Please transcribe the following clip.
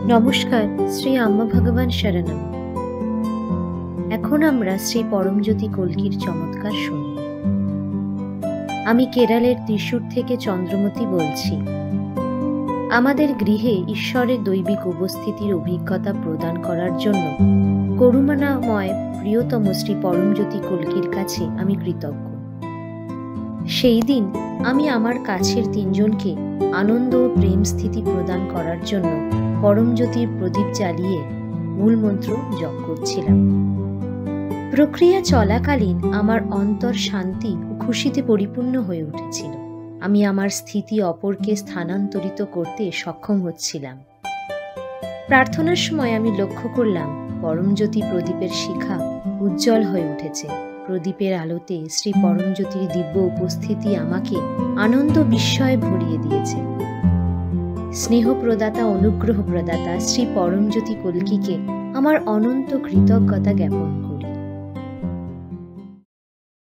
নমস্কার, শ্রী আম্মা ভগবান শরণম। এখন আমরা শ্রী পরমজ্যোতি কল্কির চমৎকার শুনব। আমি কেরলের ত্রিশূর থেকে চন্দ্রমতি বলছি। আমাদের গৃহে ঈশ্বরের দৈবিক উপস্থিতির অভিজ্ঞতা প্রদান করার জন্য করুণাময় প্রিয়তম শ্রী পরমজ্যোতি কল্কির কাছে আমি কৃতজ্ঞ। সেই দিন আমি আমার কাছের তিনজনকে আনন্দ ও প্রেম স্থিতি প্রদান করার জন্য পরমজ্যোতির প্রদীপ জ্বালিয়ে মূলমন্ত্র জপ করছিলাম। প্রক্রিয়া চলাকালীন আমার অন্তর শান্তি ও খুশিতে পরিপূর্ণ হয়ে উঠেছিল। আমি আমার স্থিতি অপরকে স্থানান্তরিত করতে সক্ষম হচ্ছিলাম। প্রার্থনার সময় আমি লক্ষ্য করলাম পরমজ্যোতি প্রদীপের শিখা উজ্জ্বল হয়ে উঠেছে। প্রদীপের আলোতে শ্রী পরমজ্যোতির দিব্য উপস্থিতি আমাকে আনন্দ বিস্ময়ে ভরিয়ে দিয়েছে। স্নেহ প্রদাতা, অনুগ্রহ প্রদাতা শ্রী পরমজ্যোতি কল্কিকে আমার অনন্ত কৃতজ্ঞতা জ্ঞাপন